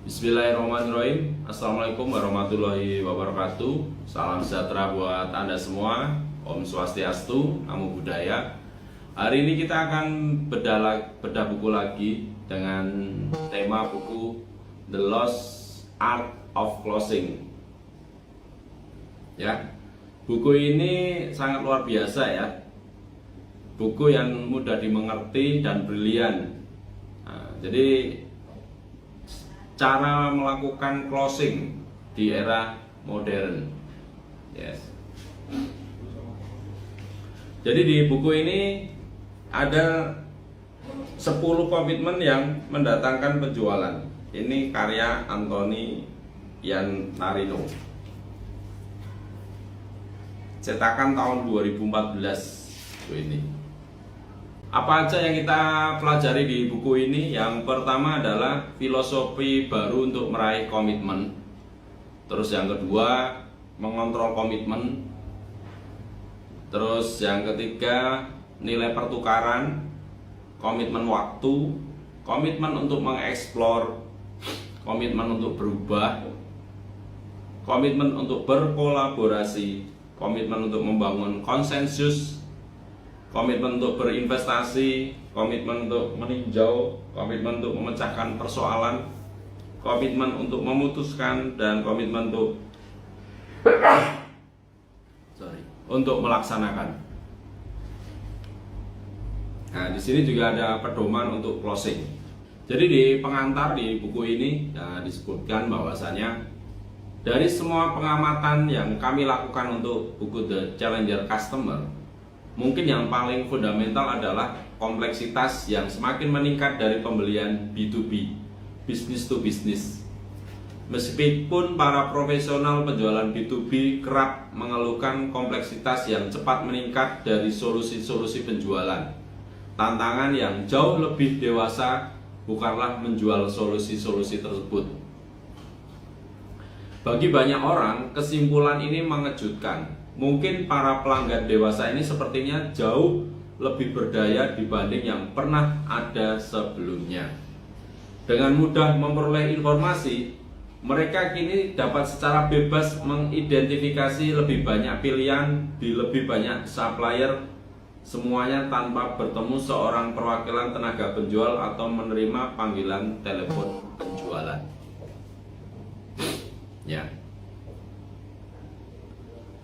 Bismillahirrahmanirrahim. Assalamualaikum warahmatullahi wabarakatuh. Salam sejahtera buat Anda semua. Om Swastiastu, Namo Buddhaya. Hari ini kita akan bedah buku lagi dengan tema buku The Lost Art of Closing. Ya, buku ini sangat luar biasa ya. Buku yang mudah dimengerti dan brilian. Jadi cara melakukan closing di era modern. Yes. Jadi di buku ini ada 10 komitmen yang mendatangkan penjualan. Ini karya Anthony Iannarino. Cetakan tahun 2014 ini. Apa aja yang kita pelajari di buku ini? Yang pertama adalah filosofi baru untuk meraih komitmen. Terus yang kedua, mengontrol komitmen. Terus yang ketiga, nilai pertukaran, komitmen waktu, komitmen untuk mengeksplor, komitmen untuk berubah, komitmen untuk berkolaborasi, komitmen untuk membangun konsensus, komitmen untuk berinvestasi, komitmen untuk meninjau, komitmen untuk memecahkan persoalan, komitmen untuk memutuskan, dan komitmen untuk melaksanakan. Nah, di sini juga ada pedoman untuk closing. Jadi di pengantar di buku ini disebutkan bahwasanya dari semua pengamatan yang kami lakukan untuk buku The Challenger Customer, mungkin yang paling fundamental adalah kompleksitas yang semakin meningkat dari pembelian B2B, business to business. Meskipun para profesional penjualan B2B kerap mengeluhkan kompleksitas yang cepat meningkat dari solusi-solusi penjualan, tantangan yang jauh lebih dewasa bukanlah menjual solusi-solusi tersebut. Bagi banyak orang, kesimpulan ini mengejutkan. Mungkin para pelanggan dewasa ini sepertinya jauh lebih berdaya dibanding yang pernah ada sebelumnya. Dengan mudah memperoleh informasi, mereka kini dapat secara bebas mengidentifikasi lebih banyak pilihan di lebih banyak supplier, semuanya tanpa bertemu seorang perwakilan tenaga penjual atau menerima panggilan telepon penjualan. Ya.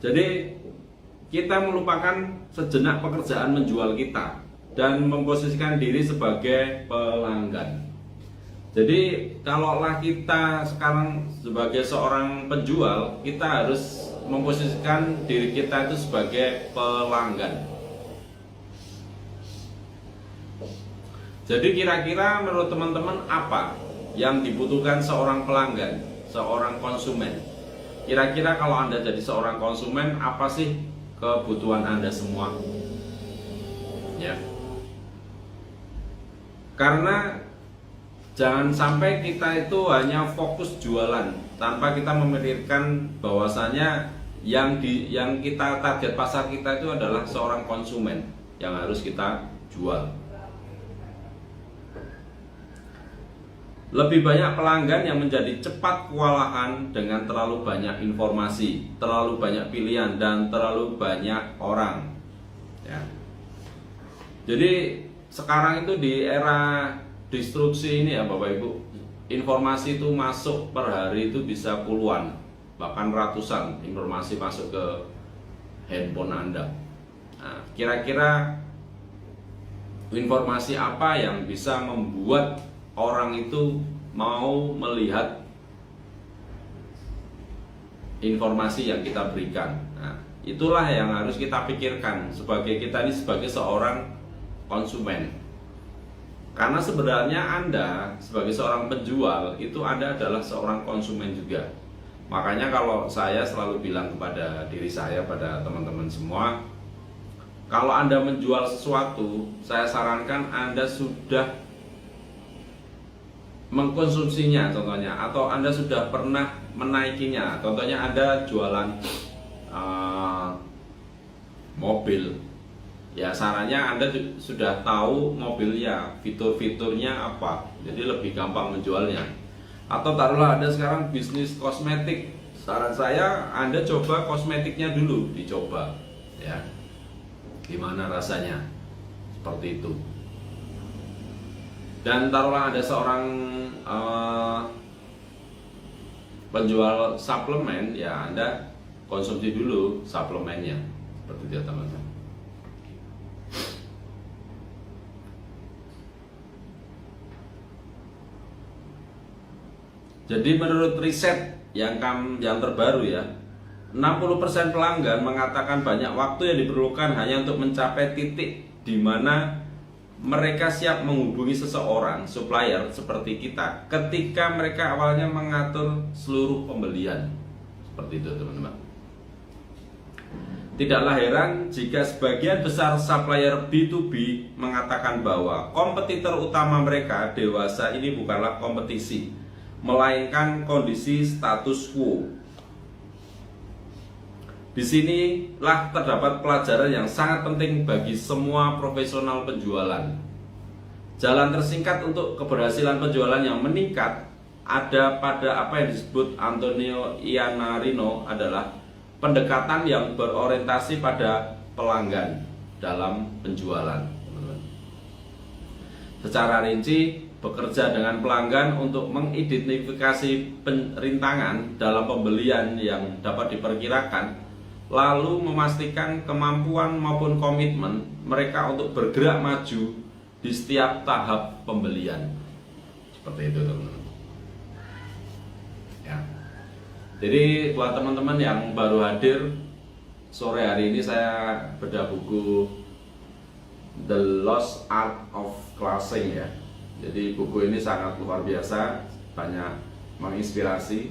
Jadi kita melupakan sejenak pekerjaan menjual kita dan memposisikan diri sebagai pelanggan. Jadi kalaulah kita sekarang sebagai seorang penjual, kita harus memposisikan diri kita itu sebagai pelanggan. Jadi kira-kira menurut teman-teman apa yang dibutuhkan seorang pelanggan, seorang konsumen? Kira-kira kalau Anda jadi seorang konsumen, apa sih kebutuhan Anda semua? Ya. Karena jangan sampai kita itu hanya fokus jualan tanpa kita memikirkan bahwasanya yang kita target pasar kita itu adalah seorang konsumen yang harus kita jual. Lebih banyak pelanggan yang menjadi cepat kewalahan dengan terlalu banyak informasi, terlalu banyak pilihan, dan terlalu banyak orang. Ya. Jadi sekarang itu di era disrupsi ini ya Bapak Ibu, informasi itu masuk per hari itu bisa puluhan, bahkan ratusan informasi masuk ke handphone Anda. Nah, kira-kira informasi apa yang bisa membuat orang itu mau melihat informasi yang kita berikan? Nah, itulah yang harus kita pikirkan sebagai kita ini sebagai seorang konsumen. Karena sebenarnya Anda sebagai seorang penjual itu Anda adalah seorang konsumen juga. Makanya kalau saya selalu bilang kepada diri saya, pada teman-teman semua, kalau Anda menjual sesuatu, saya sarankan Anda sudah mengkonsumsinya contohnya, atau Anda sudah pernah menaikinya. Contohnya Anda jualan mobil, ya sarannya Anda sudah tahu mobilnya, fitur-fiturnya apa, jadi lebih gampang menjualnya. Atau taruhlah Anda sekarang bisnis kosmetik, saran saya Anda coba kosmetiknya dulu, dicoba ya, gimana rasanya, seperti itu. Dan taruhlah Anda seorang penjual suplemen, ya Anda konsumsi dulu suplemennya, seperti itu ya teman-teman. Jadi menurut riset yang terbaru ya, 60% pelanggan mengatakan banyak waktu yang diperlukan hanya untuk mencapai titik di mana mereka siap menghubungi seseorang, supplier seperti kita, ketika mereka awalnya mengatur seluruh pembelian. Seperti itu teman-teman. Tidaklah heran jika sebagian besar supplier B2B mengatakan bahwa kompetitor utama mereka dewasa ini bukanlah kompetisi, melainkan kondisi status quo. Di sinilah terdapat pelajaran yang sangat penting bagi semua profesional penjualan. Jalan tersingkat untuk keberhasilan penjualan yang meningkat ada pada apa yang disebut Antonio Iannarino adalah pendekatan yang berorientasi pada pelanggan dalam penjualan. Secara rinci, bekerja dengan pelanggan untuk mengidentifikasi rintangan dalam pembelian yang dapat diperkirakan, lalu memastikan kemampuan maupun komitmen mereka untuk bergerak maju di setiap tahap pembelian. Seperti itu teman-teman ya. Jadi buat teman-teman yang baru hadir, sore hari ini saya bedah buku The Lost Art of Closing ya. Jadi buku ini sangat luar biasa, banyak menginspirasi.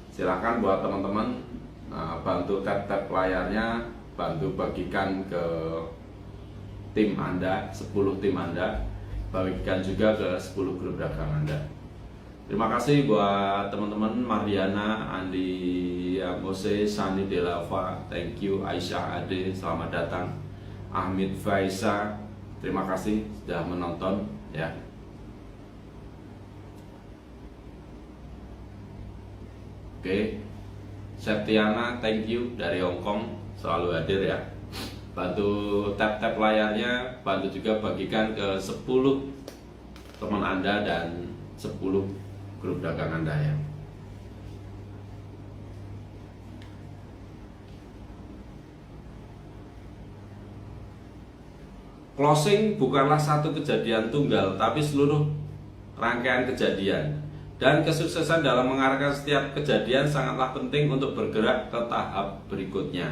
Silakan buat teman-teman bantu tap-tap layarnya, bantu bagikan ke tim Anda, 10 tim Anda, bagikan juga ke 10 grup dagang Anda. Terima kasih buat teman-teman Mariana, Andi Mose, Sani Delava, thank you, Aisyah Ade, selamat datang, Ahmid Faisa, terima kasih sudah menonton ya. Oke, Septiana, thank you dari Hongkong, selalu hadir ya. Bantu tap-tap layarnya, bantu juga bagikan ke 10 teman Anda dan 10 grup dagang Anda ya. Closing bukanlah satu kejadian tunggal, tapi seluruh rangkaian kejadian. Dan kesuksesan dalam mengarahkan setiap kejadian sangatlah penting untuk bergerak ke tahap berikutnya.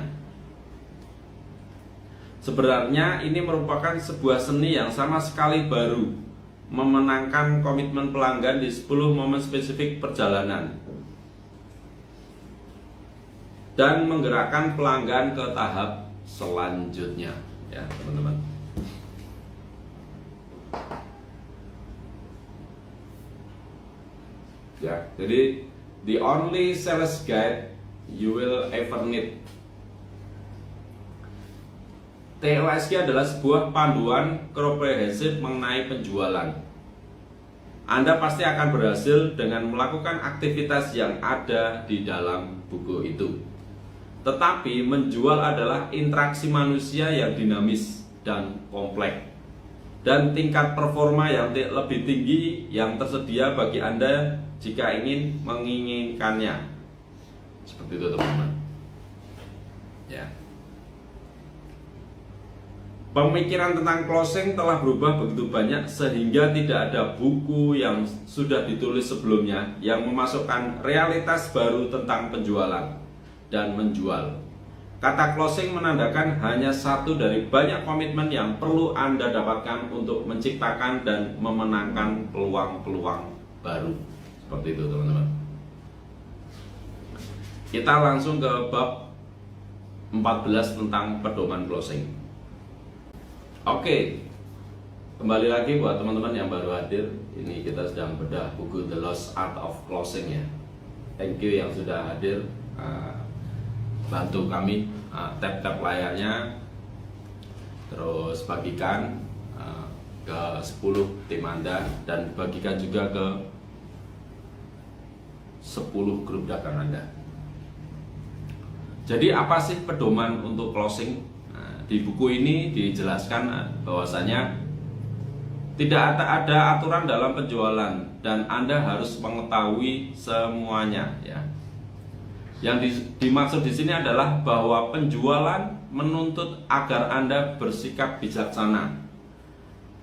Sebenarnya ini merupakan sebuah seni yang sama sekali baru, memenangkan komitmen pelanggan di 10 momen spesifik perjalanan dan menggerakkan pelanggan ke tahap selanjutnya ya teman-teman. Ya, jadi the only sales guide you will ever need. TOSG adalah sebuah panduan komprehensif mengenai penjualan. Anda pasti akan berhasil dengan melakukan aktivitas yang ada di dalam buku itu. Tetapi menjual adalah interaksi manusia yang dinamis dan kompleks, dan tingkat performa yang lebih tinggi yang tersedia bagi Anda jika ingin menginginkannya. Seperti itu teman-teman ya. Pemikiran tentang closing telah berubah begitu banyak sehingga tidak ada buku yang sudah ditulis sebelumnya yang memasukkan realitas baru tentang penjualan dan menjual. Kata closing menandakan hanya satu dari banyak komitmen yang perlu Anda dapatkan untuk menciptakan dan memenangkan peluang-peluang baru. Seperti itu teman-teman. Kita langsung ke bab 14 tentang pedoman closing. Oke, kembali lagi buat teman-teman yang baru hadir. Ini kita sedang bedah buku The Lost Art of Closing ya. Thank you yang sudah hadir. Bantu kami tap-tap layarnya, terus bagikan ke 10 tim Anda, dan bagikan juga ke 10 grup dagang Anda. Jadi apa sih pedoman untuk closing? Nah, di buku ini dijelaskan bahwasanya tidak ada aturan dalam penjualan dan Anda harus mengetahui semuanya ya. Yang dimaksud di sini adalah bahwa penjualan menuntut agar Anda bersikap bijaksana.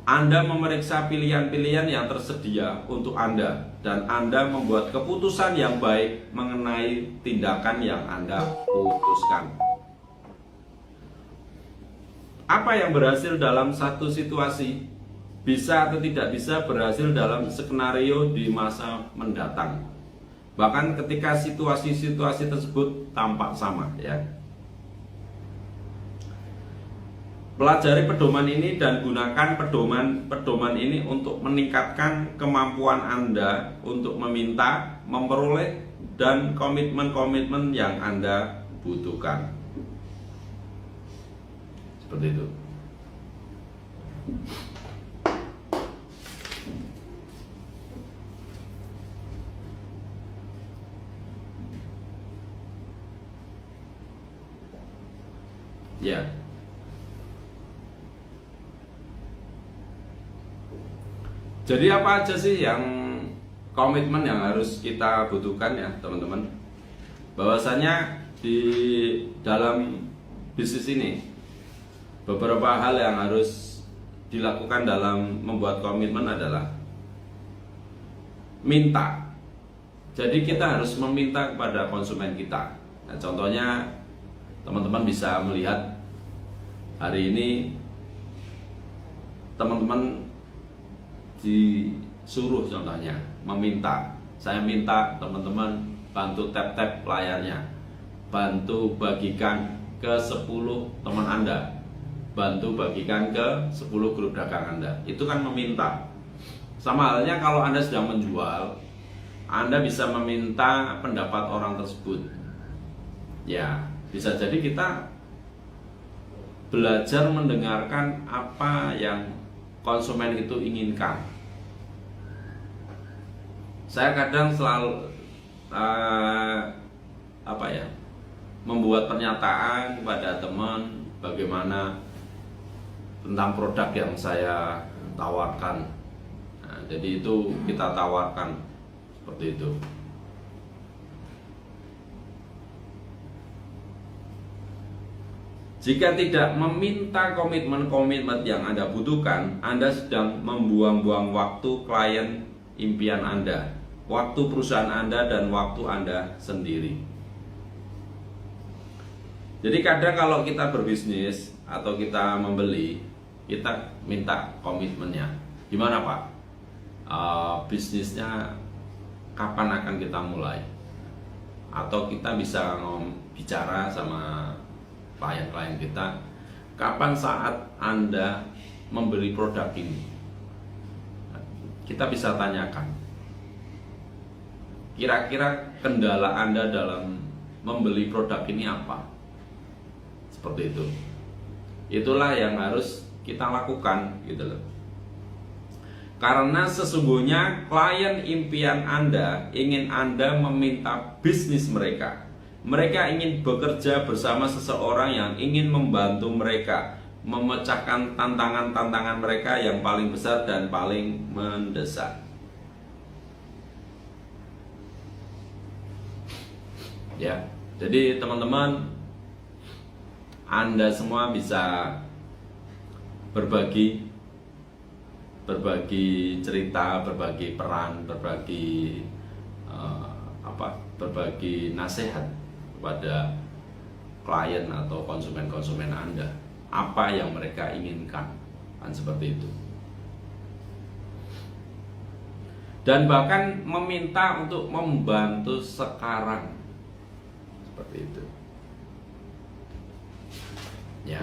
Anda memeriksa pilihan-pilihan yang tersedia untuk Anda dan Anda membuat keputusan yang baik mengenai tindakan yang Anda putuskan. Apa yang berhasil dalam satu situasi bisa atau tidak bisa berhasil dalam skenario di masa mendatang. Bahkan ketika situasi-situasi tersebut tampak sama ya. Pelajari pedoman ini dan gunakan pedoman ini untuk meningkatkan kemampuan Anda untuk meminta, memperoleh, dan komitmen-komitmen yang Anda butuhkan. Seperti itu. Ya. Jadi apa aja sih yang komitmen yang harus kita butuhkan ya teman-teman? Bahwasanya di dalam bisnis ini beberapa hal yang harus dilakukan dalam membuat komitmen adalah minta. Jadi kita harus meminta kepada konsumen kita. Nah, contohnya teman-teman bisa melihat hari ini teman-teman disuruh contohnya meminta, saya minta teman-teman bantu tap-tap layarnya, bantu bagikan ke 10 teman Anda, bantu bagikan ke 10 grup dagang Anda. Itu kan meminta. Sama halnya kalau Anda sedang menjual, Anda bisa meminta pendapat orang tersebut. Ya, bisa jadi kita belajar mendengarkan apa yang konsumen itu inginkan. Saya kadang selalu membuat pernyataan kepada teman bagaimana tentang produk yang saya tawarkan. Nah, jadi itu kita tawarkan seperti itu. Jika tidak meminta komitmen-komitmen yang Anda butuhkan, Anda sedang membuang-buang waktu klien impian Anda, waktu perusahaan Anda, dan waktu Anda sendiri. Jadi kadang kalau kita berbisnis atau kita membeli, kita minta komitmennya. Gimana Pak? Bisnisnya kapan akan kita mulai? Atau kita bisa bicara sama klien-klien kita, kapan saat Anda membeli produk ini? Kita bisa tanyakan, kira-kira kendala Anda dalam membeli produk ini apa? Seperti itu. Itulah yang harus kita lakukan gitu loh. Karena sesungguhnya klien impian Anda ingin Anda meminta bisnis mereka. Mereka ingin bekerja bersama seseorang yang ingin membantu mereka memecahkan tantangan-tantangan mereka yang paling besar dan paling mendesak. Ya, jadi teman-teman, Anda semua bisa berbagi cerita, berbagi peran, berbagi nasihat kepada klien atau konsumen-konsumen Anda, apa yang mereka inginkan, kan seperti itu. Dan bahkan meminta untuk membantu sekarang, seperti itu. Ya.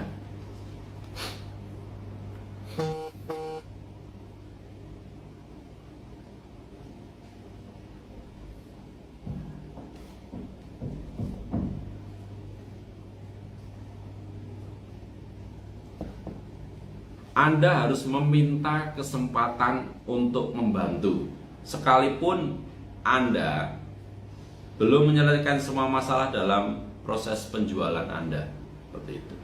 Anda harus meminta kesempatan untuk membantu. Sekalipun Anda belum menyelesaikan semua masalah dalam proses penjualan Anda. Seperti itu.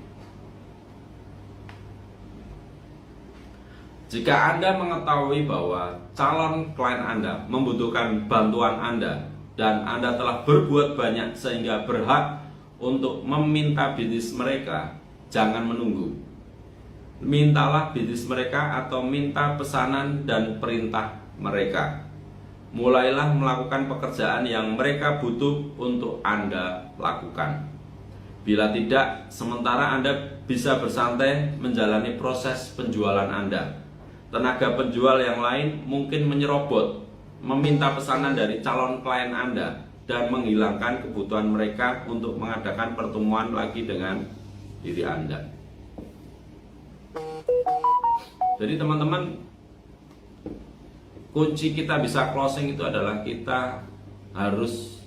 Jika Anda mengetahui bahwa calon klien Anda membutuhkan bantuan Anda dan Anda telah berbuat banyak sehingga berhak untuk meminta bisnis mereka, jangan menunggu. Mintalah bisnis mereka atau minta pesanan dan perintah mereka. Mulailah melakukan pekerjaan yang mereka butuh untuk Anda lakukan. Bila tidak, sementara Anda bisa bersantai menjalani proses penjualan Anda. Tenaga penjual yang lain mungkin menyerobot, meminta pesanan dari calon klien Anda, dan menghilangkan kebutuhan mereka untuk mengadakan pertemuan lagi dengan diri Anda. Jadi teman-teman, kunci kita bisa closing itu adalah kita harus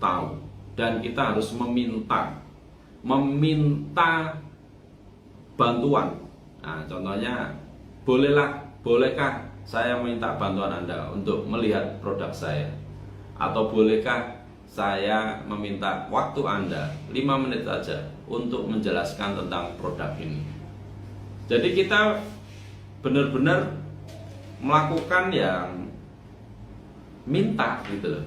tahu dan kita harus meminta bantuan. Nah, contohnya, bolehkah saya minta bantuan Anda untuk melihat produk saya? Atau bolehkah saya meminta waktu Anda 5 menit saja untuk menjelaskan tentang produk ini? Jadi kita benar-benar melakukan yang minta gitu loh.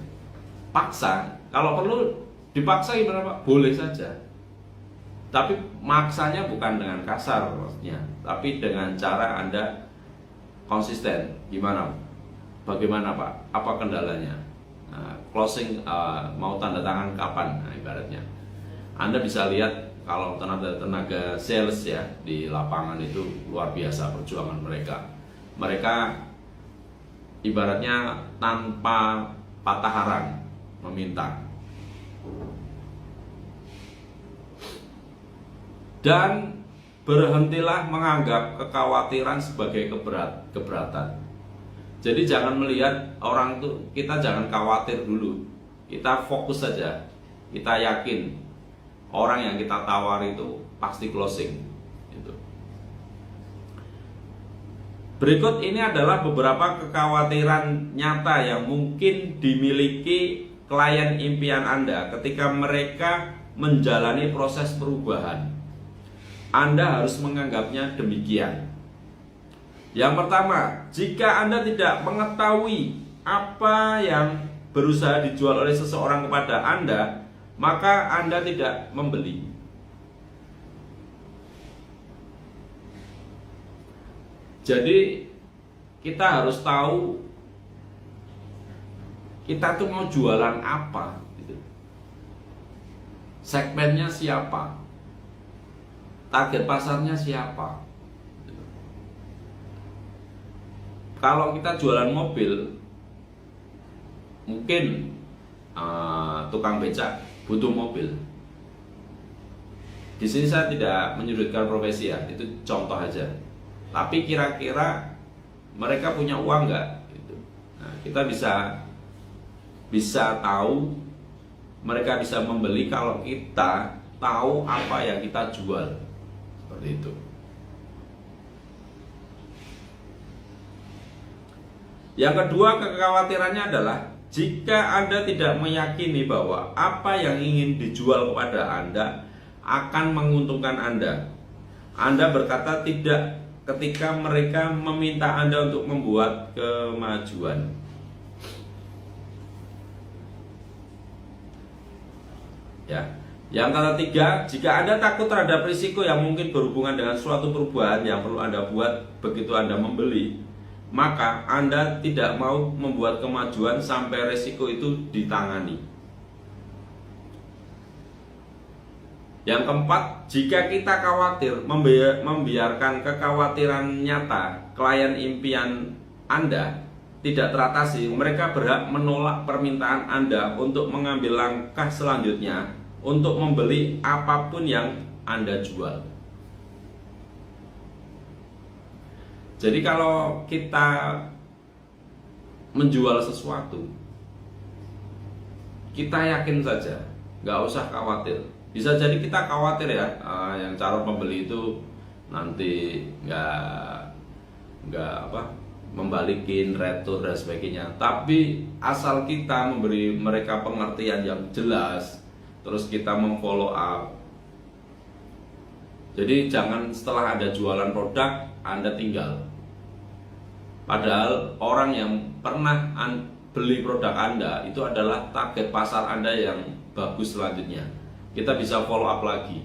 Paksa, kalau perlu dipaksa gimana Pak? Boleh saja. Tapi maksanya bukan dengan kasar maksudnya, tapi dengan cara Anda konsisten. Gimana? Bagaimana Pak? Apa kendalanya? Nah, closing mau tanda tangan kapan? Nah, ibaratnya Anda bisa lihat kalau tenaga sales ya di lapangan itu luar biasa perjuangan mereka. Mereka ibaratnya tanpa patah arang meminta. Dan berhentilah menganggap kekhawatiran sebagai keberatan. Jadi jangan melihat orang itu, kita jangan khawatir dulu. Kita fokus saja. Kita yakin orang yang kita tawar itu pasti closing. Gitu. Berikut ini adalah beberapa kekhawatiran nyata yang mungkin dimiliki klien impian Anda ketika mereka menjalani proses perubahan. Anda harus menganggapnya demikian. Yang pertama, jika Anda tidak mengetahui apa yang berusaha dijual oleh seseorang kepada Anda, maka Anda tidak membeli. Jadi kita harus tahu kita tuh mau jualan apa gitu. Segmennya siapa, target pasarnya siapa. Kalau kita jualan mobil, mungkin tukang becak butuh mobil. Di sini saya tidak menyudutkan profesi ya, itu contoh aja. Tapi kira-kira mereka punya uang nggak? Gitu. Nah, kita bisa tahu mereka bisa membeli kalau kita tahu apa yang kita jual. Seperti itu. Yang kedua, kekhawatirannya adalah jika Anda tidak meyakini bahwa apa yang ingin dijual kepada Anda akan menguntungkan Anda. Anda berkata tidak ketika mereka meminta Anda untuk membuat kemajuan. Ya. Yang ketiga, jika Anda takut terhadap risiko yang mungkin berhubungan dengan suatu perubahan yang perlu Anda buat begitu Anda membeli, maka Anda tidak mau membuat kemajuan sampai risiko itu ditangani. Yang keempat, jika kita khawatir membiarkan kekhawatiran nyata klien impian Anda tidak teratasi, mereka berhak menolak permintaan Anda untuk mengambil langkah selanjutnya untuk membeli apapun yang Anda jual. Jadi kalau kita menjual sesuatu, kita yakin saja, nggak usah khawatir. Bisa jadi kita khawatir ya, yang calon pembeli itu nanti nggak membalikin, retur dan sebagainya. Tapi asal kita memberi mereka pengertian yang jelas, terus kita memfollow up. Jadi jangan setelah ada jualan produk Anda tinggal. Padahal orang yang pernah beli produk Anda itu adalah target pasar Anda yang bagus selanjutnya. Kita bisa follow up lagi.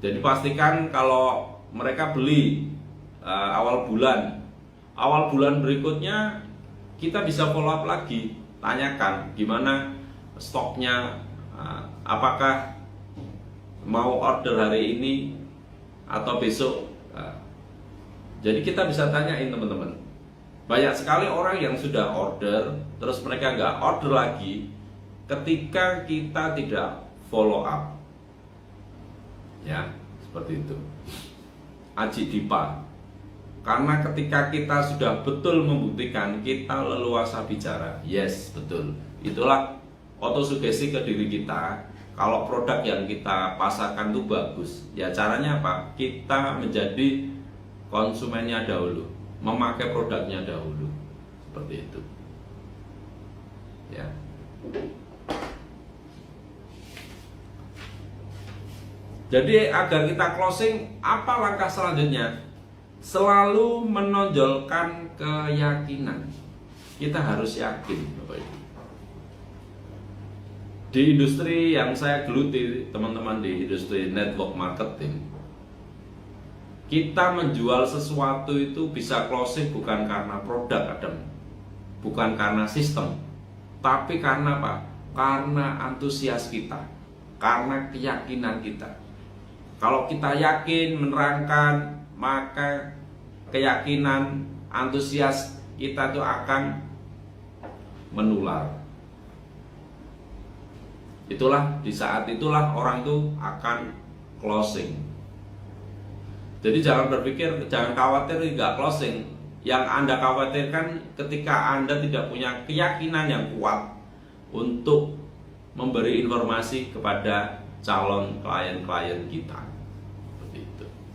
Jadi pastikan kalau mereka beli awal bulan berikutnya kita bisa follow up lagi, tanyakan gimana stoknya, apakah mau order hari ini atau besok. Jadi kita bisa tanyain teman-teman. Banyak sekali orang yang sudah order terus mereka nggak order lagi ketika kita tidak follow up, ya seperti itu. Aji Dipa. Karena ketika kita sudah betul membuktikan, kita leluasa bicara. Yes, betul. Itulah otosugesti ke diri kita. Kalau produk yang kita pasarkan itu bagus, ya caranya apa? Kita menjadi konsumennya dahulu, memakai produknya dahulu. Seperti itu. Ya. Jadi agar kita closing, apa langkah selanjutnya? Selalu menonjolkan keyakinan. Kita harus yakin, Bapak Ibu. Di industri yang saya geluti, teman-teman, di industri network marketing, kita menjual sesuatu itu bisa closing bukan karena produk, bukan karena sistem, tapi karena apa? Karena antusias kita, karena keyakinan kita. Kalau kita yakin menerangkan, maka keyakinan, antusias kita itu akan menular. Itulah, di saat itulah orang itu akan closing. Jadi jangan berpikir, jangan khawatir nggak closing. Yang Anda khawatirkan ketika Anda tidak punya keyakinan yang kuat untuk memberi informasi kepada calon klien-klien kita.